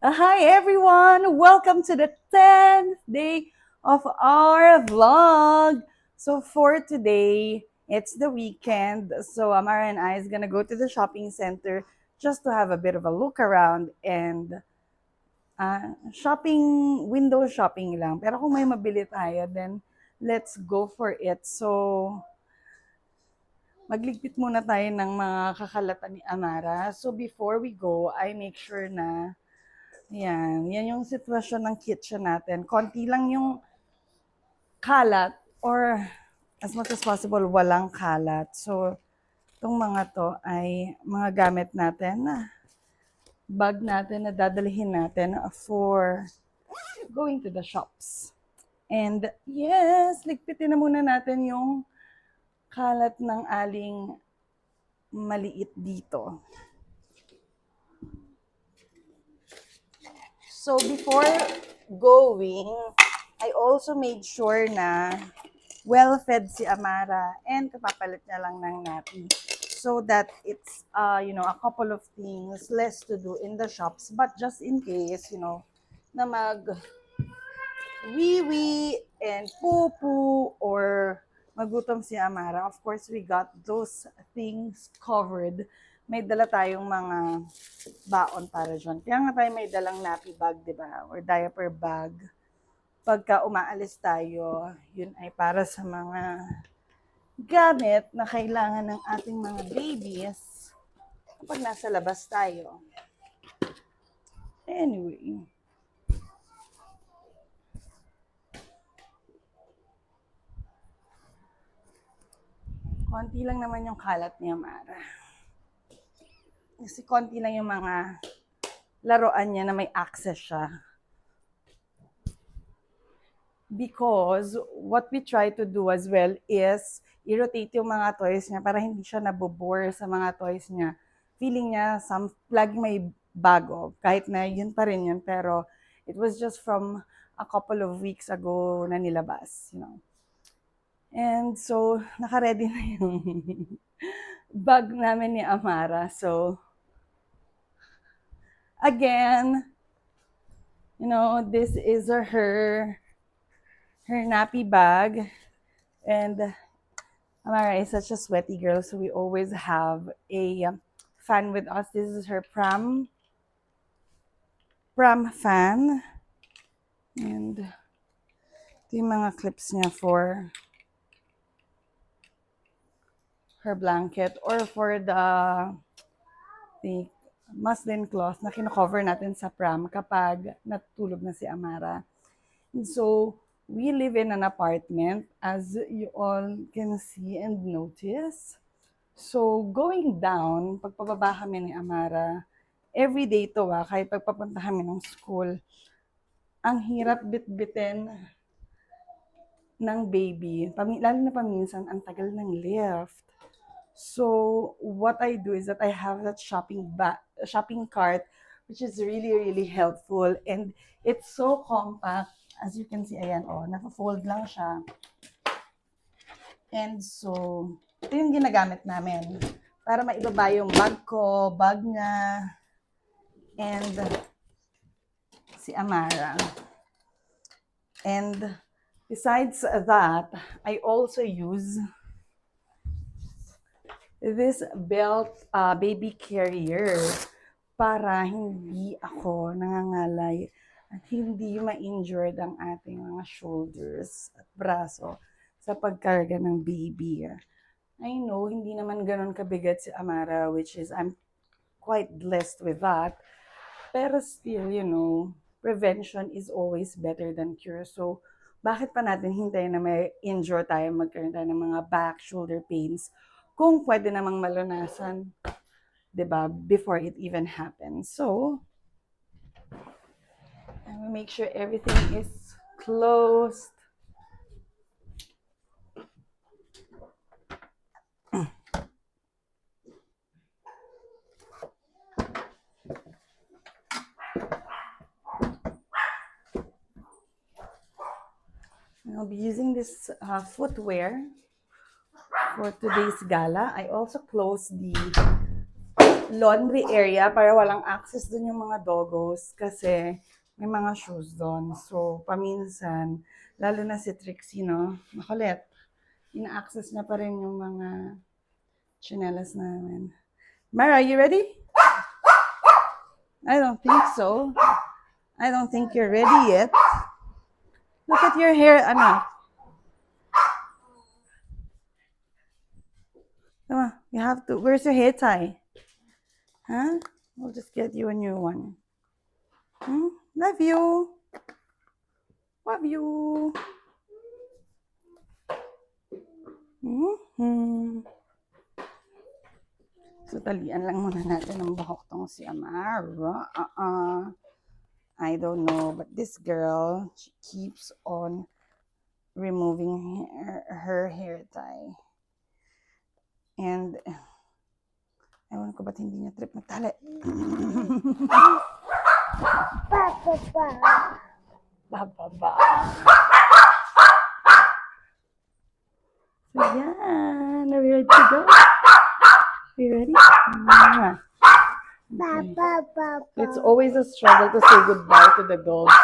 Hi everyone! Welcome to the 10th day of our vlog. So for today, it's the weekend. So Amara and I is gonna go to the shopping center just to have a bit of a look around and window shopping lang. Pero kung may mabili tayo, then let's go for it. So magligpit muna tayo ng mga kakalatan ni Amara. So before we go, I make sure na yan yung sitwasyon ng kitchen natin. Konti lang yung kalat or as much as possible walang kalat. So, itong mga to ay mga gamit natin na bag natin na dadalhin natin for going to the shops. And yes, ligpitin na muna natin yung kalat ng aling maliit dito. So before going, I also made sure na well-fed si Amara and kapapalit niya lang ng nappy so that it's, a couple of things less to do in the shops. But just in case, na wee-wee and poo-poo or magutom si Amara, of course, we got those things covered. May dala tayong mga baon para dyan. Kaya nga tayo may dalang nappy bag, di ba? Or diaper bag. Pagka umaalis tayo, yun ay para sa mga gamit na kailangan ng ating mga babies kapag nasa labas tayo. Anyway. Konti lang naman yung kalat niya, Mara. Kasi konti lang yung mga laruan niya na may access siya. Because what we try to do as well is i-rotate yung mga toys niya para hindi siya nabobore sa mga toys niya. Feeling niya laging may bago. Kahit na yun pa rin yun. Pero it was just from a couple of weeks ago na nilabas. And so, naka-ready na yung bag namin ni Amara. So, again, this is her nappy bag. And Amara is such a sweaty girl, so we always have a fan with us. This is her pram fan. And ito yung mga clips niya for her blanket or for the muslin cloth na kino-cover natin sa pram kapag natutulog na si Amara. And so, we live in an apartment, as you all can see and notice. So, going down, pagpababa kami ni Amara, every day to kahit pagpapunta kami ng school, ang hirap bitbitin ng baby. Lalo na paminsan, ang tagal ng lift. So what I do is that I have that shopping cart, which is really, really helpful. And it's so compact. As you can see, ayan, naka-fold lang siya. And so, ito yung ginagamit namin para maibaba yung bag ko, bag niya, and si Amara. And besides that, I also use this belt baby carrier para hindi ako nangangalay at hindi ma-injured ang ating mga shoulders at braso sa pagkarga ng baby. I know, hindi naman ganun kabigat si Amara, which is, I'm quite blessed with that. Pero still, prevention is always better than cure. So, bakit pa natin hintayin na may injure tayo, magkaroon tayo ng mga back, shoulder pains, kung pwede namang malunasan, 'di ba, before it even happens. So, I will make sure everything is closed. I'll be using this footwear for today's gala. I also closed the laundry area para walang access dun yung mga doggos kasi may mga shoes doon. So, paminsan, lalo na si Trixie, no? Makulit. Ina-access niya pa rin yung mga chinelas namin. Mara, you ready? I don't think so. I don't think you're ready yet. Look at your hair, anak. Come on, you have to. Where's your hair tie? Huh? We'll just get you a new one. Love you. Love you. So, talian lang muna natin ang buhok tong si Amara. I don't know, but this girl, she keeps on removing her hair tie. And, ewan ko ba't hindi niya trip magtali. Bababa. So, yan. Are we ready to go? Are you ready? Okay. It's always a struggle to say goodbye to the dogs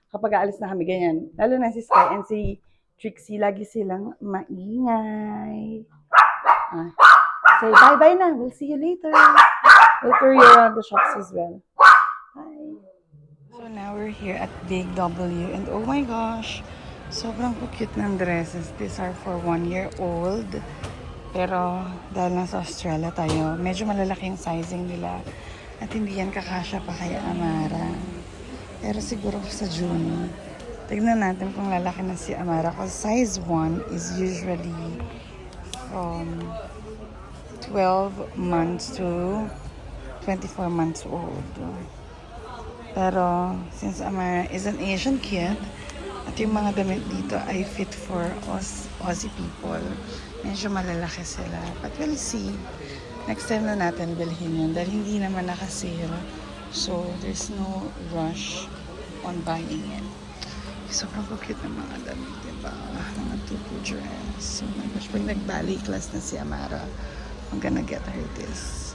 kapag aalis na kami ganyan. Lalo na si Sky and si Trixie, lagi silang maingay. Say bye-bye na. We'll see you later. We'll tour you around the shops as well. Bye. So now we're here at Big W and oh my gosh, sobrang cute ng dresses. These are for 1-year-old. Pero dahil nasa Australia tayo, medyo malalaki yung sizing nila at hindi yan kakasya pa kay Amara. Pero siguro sa June, tignan natin kung lalaki na si Amara kasi size 1 is usually from 12 months to 24 months old. Pero since Amara is an Asian kid at yung mga damit dito ay fit for Aussie people, medyo malalaki sila. But we'll see. Next time na natin bilhin yun dahil hindi naman nakasale. So, there's no rush on buying it. Sobrang cute ng mga damit, diba? Mga tutu dress. Oh my gosh, pag nag-ballet class na si Amara, I'm gonna get her this.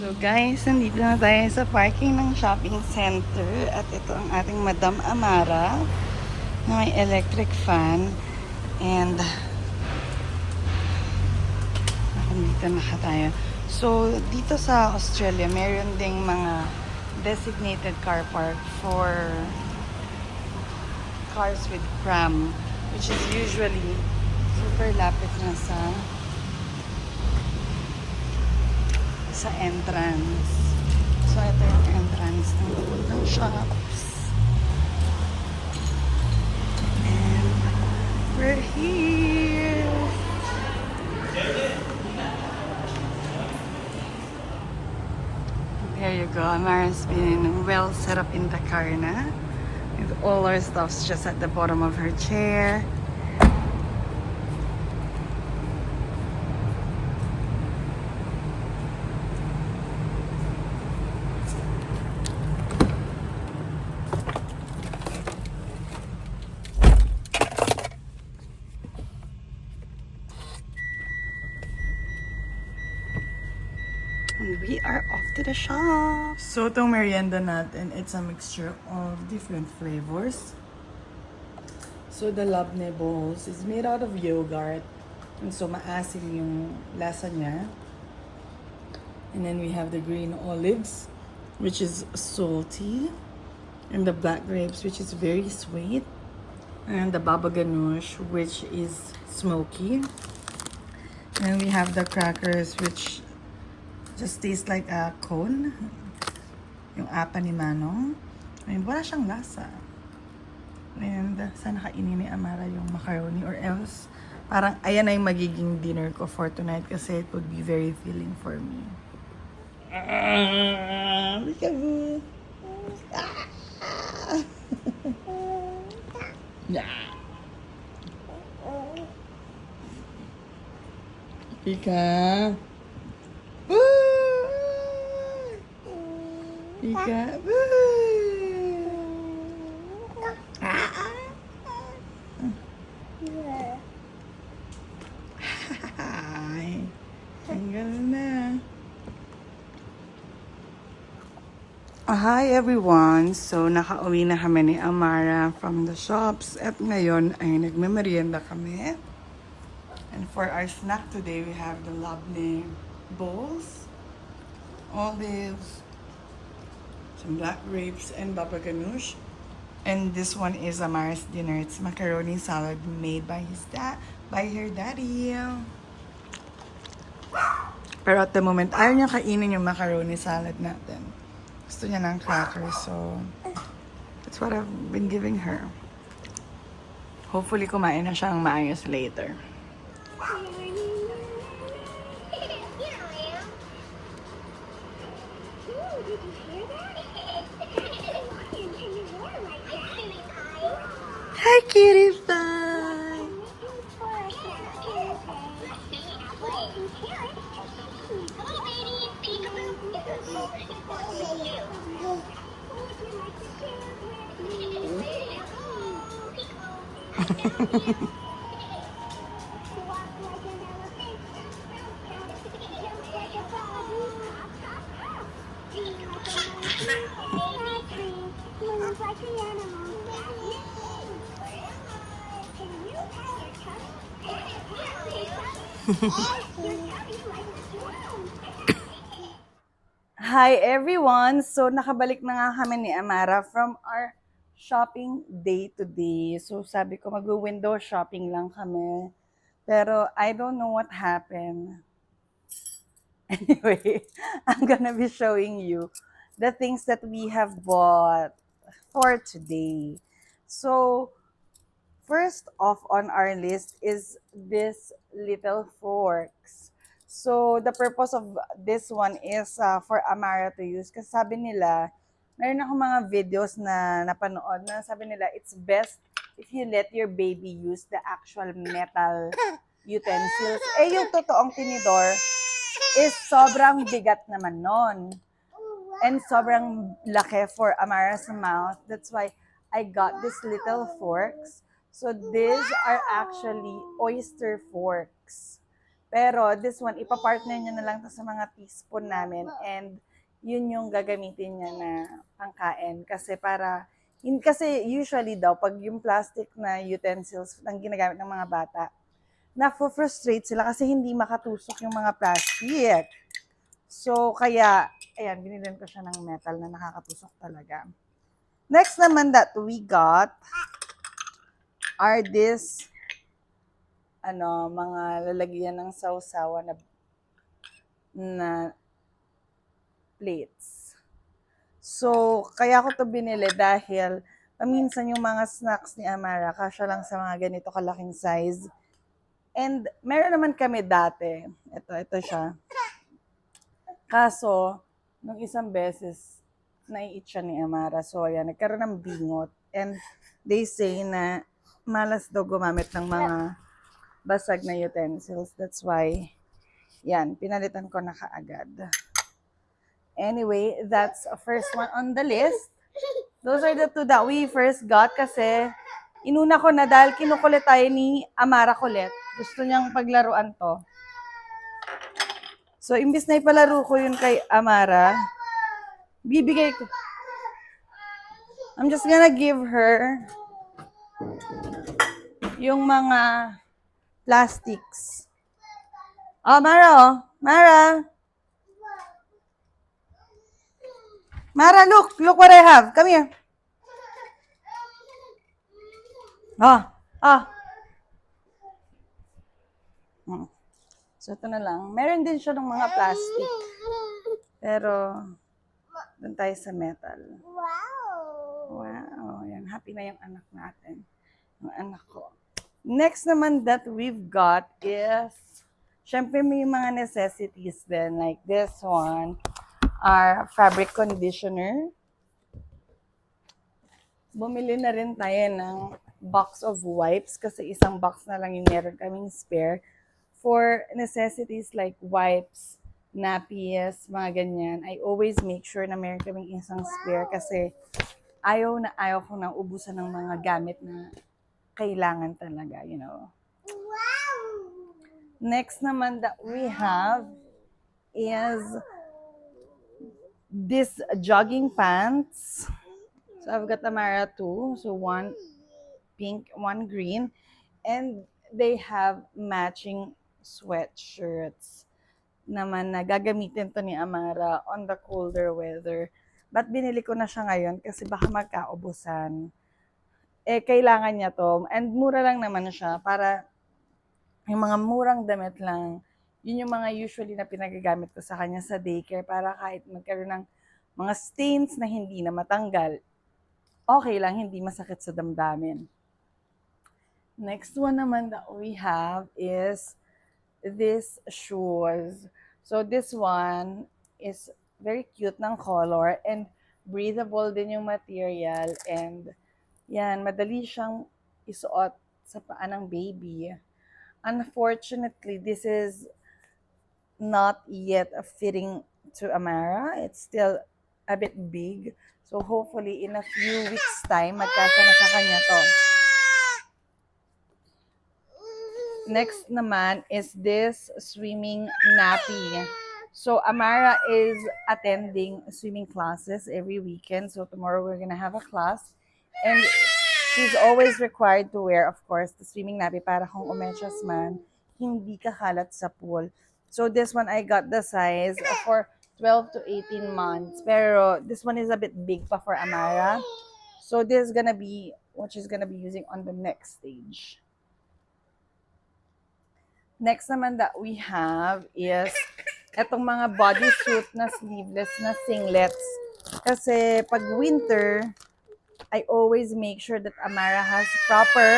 So guys, nandito na tayo sa parking ng shopping center at ito ang ating Madam Amara na may electric fan and dito na tayo. So dito sa Australia, mayroon ding mga designated car park for cars with pram, which is usually super lapit na sa entrance. So, ito yung entrance ng shops. And we're here. There you go. Amara's been well set up in the car na. With all our stuff's just at the bottom of her chair. And we are off to the shop. So, itong merienda natin, it's a mixture of different flavors. So, the labne balls is made out of yogurt. And so, maasim yung lasa niya. And then we have the green olives, which is salty. And the black grapes, which is very sweet. And the baba ganoush, which is smoky. And we have the crackers, which just tastes like a cone. Yung apa ni Manong. And wala siyang lasa. And sana kainin ni Amara yung macaroni or else parang ayan na yung magiging dinner ko for tonight kasi it would be very filling for me. Peekaboo. Pika. Pika. Hi everyone! So, nakauwi na kami ni Amara from the shops at ngayon ay nagmemerienda kami. And for our snack today, we have the lovely bowls, olives, some black grapes, and baba ganoush. And this one is Amara's dinner. It's macaroni salad made by her daddy. Pero at the moment, ayaw niya kainin yung macaroni salad natin. Gusto niya ng crackers, so that's what I've been giving her. Hopefully, kumain na siyang maayos later. Hi, kitty pie! Hi everyone! So nakabalik na nga kami ni Amara from our shopping day today. So sabi ko mag-window shopping lang kami. Pero I don't know what happened. Anyway, I'm gonna be showing you the things that we have bought for today. So first off on our list is this little forks. So, the purpose of this one is for Amara to use. Kasi sabi nila, meron ako mga videos na napanood na sabi nila, it's best if you let your baby use the actual metal utensils. Eh, yung totoong tinidor is sobrang bigat naman nun. And sobrang laki for Amara's mouth. That's why I got these little forks. So these are actually oyster forks. Pero this one, ipapartner niya na lang to sa mga teaspoon namin. And yun yung gagamitin niya na pangkain. Kasi usually daw, pag yung plastic na utensils ang ginagamit ng mga bata, na-frustrate sila kasi hindi makatusok yung mga plastic. So, kaya, ayan, binilhan ko siya ng metal na nakakatusok talaga. Next naman that we got are this mga lalagyan ng sausawa na plates. So, kaya ko to binili dahil paminsan yung mga snacks ni Amara, kasya lang sa mga ganito kalaking size. And meron naman kami dati. Ito siya. Kaso, nung isang beses, nai-eat siya ni Amara. So, ayan, nagkaroon ng bingot. And they say na malas daw gumamit ng mga basag na utensils. That's why, yan, pinalitan ko na kaagad. Anyway, that's the first one on the list. Those are the two that we first got kasi inuna ko na dahil kinukulit tayo ni Amara kulit. Gusto niyang paglaruan to. So, imbis na ipalaro ko yun kay Amara, bibigay ko. I'm just gonna give her yung mga plastics. Oh, Mara, oh. Mara. Mara, look what I have. Come here. Ah. So, ito na lang. Meron din siya ng mga plastic. Pero, doon tayo sa metal. Wow. Yan. Happy na yung anak natin. Yung anak ko. Next naman that we've got is, syempre may mga necessities din. Like this one, our fabric conditioner. Bumili na rin tayo ng box of wipes kasi isang box na lang yung meron kaming spare. For necessities like wipes, nappies, mga ganyan, I always make sure na meron kaming isang spare kasi ayaw ko nang ubusan ng mga gamit na kailangan talaga, you know. Wow! Next naman that we have is This jogging pants. So I've got Amara two. So one pink, one green. And they have matching sweatshirts naman na gagamitin to ni Amara on the colder weather. But binili ko na siya ngayon kasi baka magkaubusan. Eh, kailangan niya to. And mura lang naman siya para yung mga murang damit lang. Yun yung mga usually na pinagagamit ko sa kanya sa daycare para kahit magkaroon ng mga stains na hindi na matanggal, okay lang, hindi masakit sa damdamin. Next one naman that we have is this shoes. So this one is very cute ng color and breathable din yung material and yan, madali siyang isuot sa paa ng baby. Unfortunately, this is not yet fitting to Amara. It's still a bit big. So hopefully in a few weeks time, magkasya na sa kanya to. Next naman is this swimming nappy. So Amara is attending swimming classes every weekend. So tomorrow we're gonna have a class. And she's always required to wear, of course, the swimming nappy para kung umechas man, hindi kakalat sa pool. So this one, I got the size for 12 to 18 months. Pero this one is a bit big pa for Amara. So this is gonna be what she's gonna be using on the next stage. Next naman that we have is etong mga bodysuit na sleeveless na singlets. Kasi pag winter, I always make sure that Amara has proper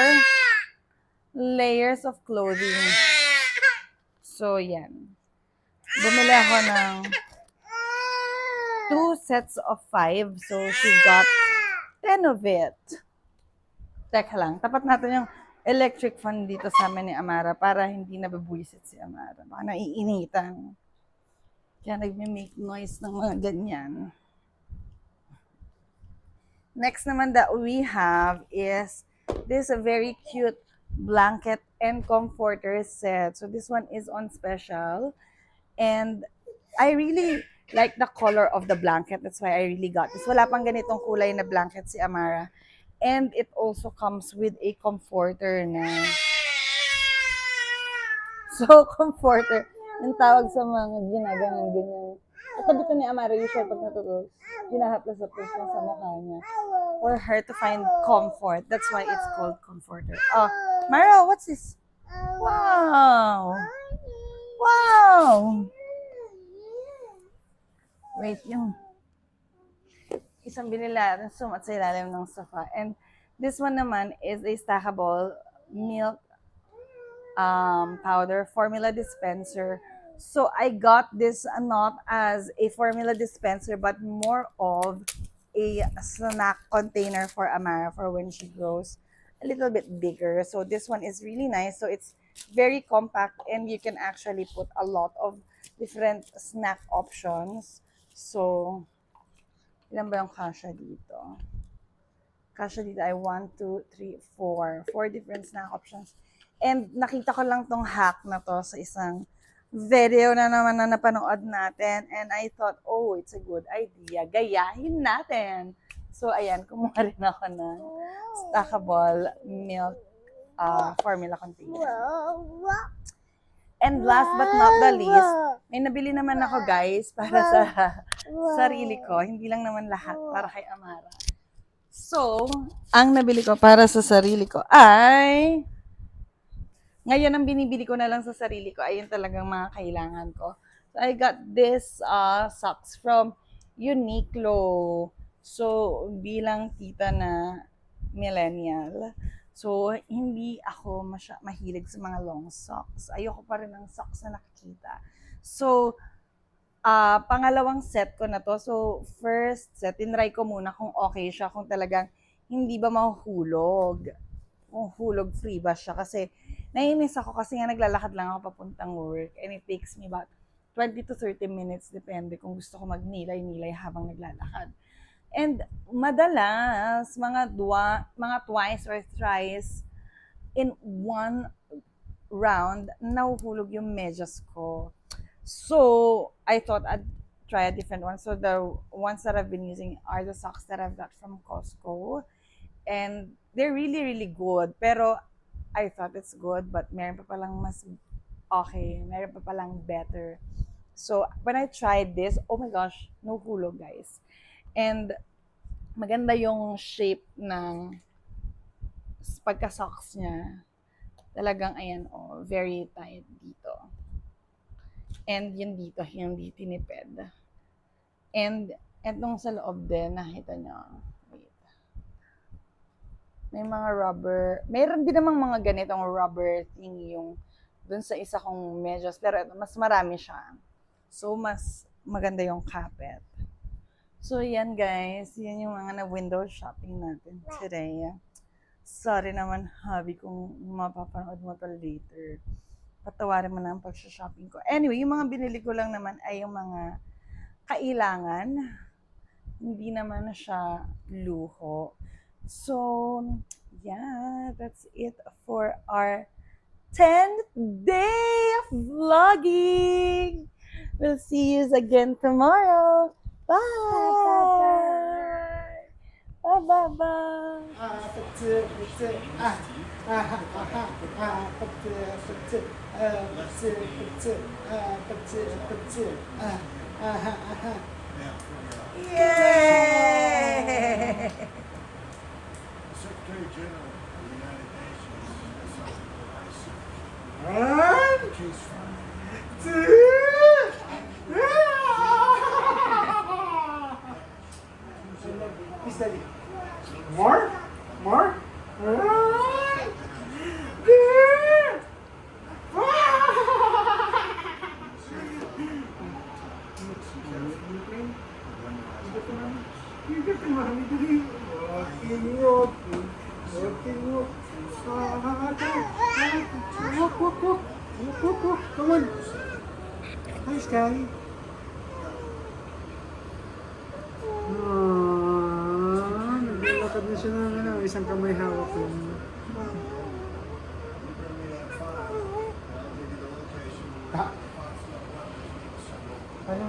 layers of clothing. So, yan. Bumili ako ng 2 sets of 5. So, she's got 10 of it. Teka lang, tapat natin yung electric fan dito sa amin ni Amara para hindi nababuisit si Amara. Baka naiinitan. Kaya nagme-make noise ng mga ganyan. Next naman that we have is this very cute blanket and comforter set. So this one is on special. And I really like the color of the blanket. That's why I really got this. Wala pang ganitong kulay na blanket si Amara. And it also comes with a comforter na. So, comforter. Yung tawag sa mga ginaganon, ganyan. Katabi ko ni Amara, usually pag natutulog, ginahaplas-haplas lang sa mukha niya. For her to find comfort. That's why it's called comforter. Oh, Mara, what's this? Wow! Wow! Wait, yung isang binila, sumat sa ilalim ng sofa. And this one naman is a stackable milk powder formula dispenser. So I got this not as a formula dispenser, but more of a snack container for Amara for when she grows a little bit bigger. So this one is really nice. So it's very compact and you can actually put a lot of different snack options. So, ilan ba yung kasha dito? Kasha dito ay 1, 2, 3, 4. 4 different snack options. And nakita ko lang tong hack na to sa isang video na naman na napanood natin. And I thought, oh, it's a good idea. Gayahin natin. So, ayan, kumuha rin ako ng stackable milk formula container. And last but not the least, may nabili naman ako guys para sa sarili ko. Hindi lang naman lahat para kay Amara. So, ang nabili ko para sa sarili ko ay ngayon, ang binibili ko na lang sa sarili ko ay yung talagang mga kailangan ko. So, I got this socks from Uniqlo. So, bilang tita na millennial, so, hindi ako mahilig sa mga long socks. Ayoko pa rin ng socks na nakikita. So, pangalawang set ko na to. So, first set, tinry ko muna kung okay siya, kung talagang hindi ba mahuhulog. Kung hulog free ba siya. Kasi, naiinis ako kasi nga naglalakad lang ako papuntang work and it takes me about 20 to 30 minutes depende kung gusto ko magnilay-nilay habang naglalakad. And madalas, mga twice or thrice in one round, nahuhulog yung medyas ko. So, I thought I'd try a different one. So the ones that I've been using are the socks that I've got from Costco. And they're really, really good. Pero I thought it's good, but meron pa palang mas okay. Meron pa palang better. So when I tried this, oh my gosh, no hulog, guys. And maganda yung shape ng pagka-socks niya. Talagang, ayan, oh, very tight dito. And yun dito, hindi tinipid. And etong sa loob din, nakita nyo. Wait. May mga rubber, mayroon din namang mga ganitong rubber thingy yung dun sa isa kong medyas. Pero ito, mas marami siya. So, mas maganda yung kapit. So, yan guys. Yan yung mga na-window shopping natin today. Sorry naman, hobby, kung mapapanood mo to later. Patawarin mo na ang pag-shopping ko. Anyway, yung mga binili ko lang naman ay yung mga kailangan. Hindi naman siya luho. So, yeah, that's it for our 10th day of vlogging. We'll see you again tomorrow. Bye! Bye-bye! Yay! Secretary General of the United Nations has case More? More? Come on. Hi, Sky. Naglalakad na siya ng isang kamay hawak ko. Ano?